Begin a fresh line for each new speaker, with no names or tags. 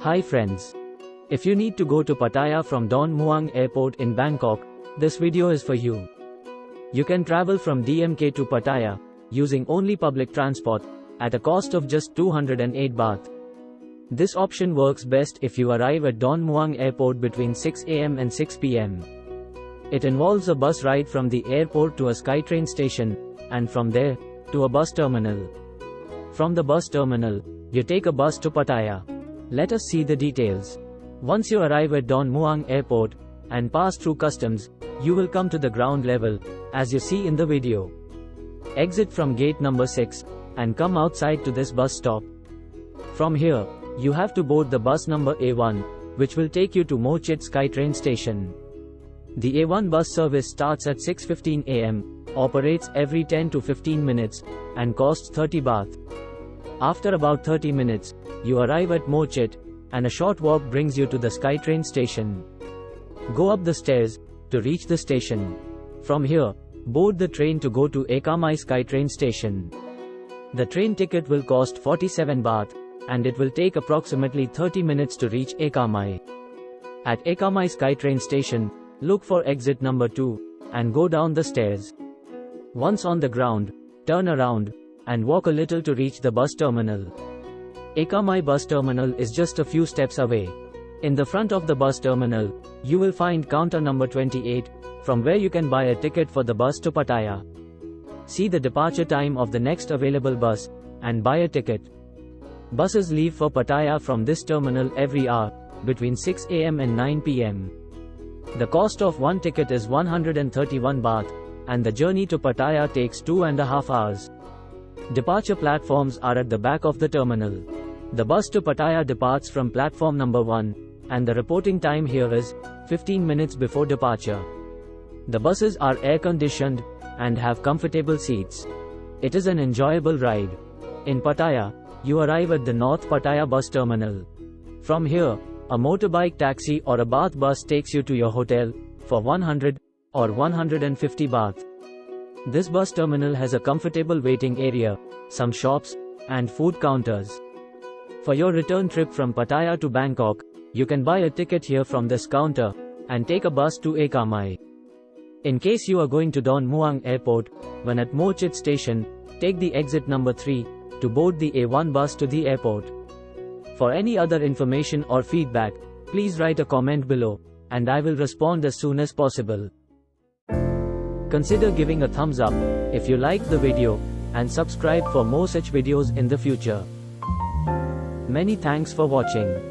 Hi friends. If you need to go to Pattaya from Don Mueang Airport in Bangkok, this video is for you. You can travel from DMK to Pattaya, using only public transport, at a cost of just 208 baht. This option works best if you arrive at Don Mueang Airport between 6 am and 6 pm. It involves a bus ride from the airport to a SkyTrain station, and from there, to a bus terminal. From the bus terminal, you take a bus to Pattaya. Let us see the details. Once you arrive at Don Mueang Airport, and pass through customs, you will come to the ground level, as you see in the video. Exit from gate number 6, and come outside to this bus stop. From here, you have to board the bus number A1, which will take you to Mo Chit SkyTrain Station. The A1 bus service starts at 6:15 am, operates every 10 to 15 minutes, and costs 30 baht. After about 30 minutes, you arrive at Mo Chit, and a short walk brings you to the SkyTrain station. Go up the stairs, to reach the station. From here, board the train to go to Ekkamai SkyTrain Station. The train ticket will cost 47 baht, and it will take approximately 30 minutes to reach Ekkamai. At Ekkamai SkyTrain Station, look for exit number 2, and go down the stairs. Once on the ground, turn around, and walk a little to reach the bus terminal. Ekkamai bus terminal is just a few steps away. In the front of the bus terminal, you will find counter number 28, from where you can buy a ticket for the bus to Pattaya. See the departure time of the next available bus, and buy a ticket. Buses leave for Pattaya from this terminal every hour, between 6 am and 9 pm. The cost of one ticket is 131 baht, and the journey to Pattaya takes 2.5 hours. Departure platforms are at the back of the terminal. The bus to Pattaya departs from platform number 1, and the reporting time here is 15 minutes before departure. The buses are air-conditioned, and have comfortable seats. It is an enjoyable ride. In Pattaya, you arrive at the North Pattaya bus terminal. From here, a motorbike taxi or a bath bus takes you to your hotel, for 100 or 150 baht. This bus terminal has a comfortable waiting area, some shops, and food counters. For your return trip from Pattaya to Bangkok, you can buy a ticket here from this counter, and take a bus to Ekkamai. In case you are going to Don Mueang Airport, when at Mo Chit Station, take the exit number 3, to board the A1 bus to the airport. For any other information or feedback, please write a comment below, and I will respond as soon as possible. Consider giving a thumbs up, if you liked the video, and subscribe for more such videos in the future. Many thanks for watching.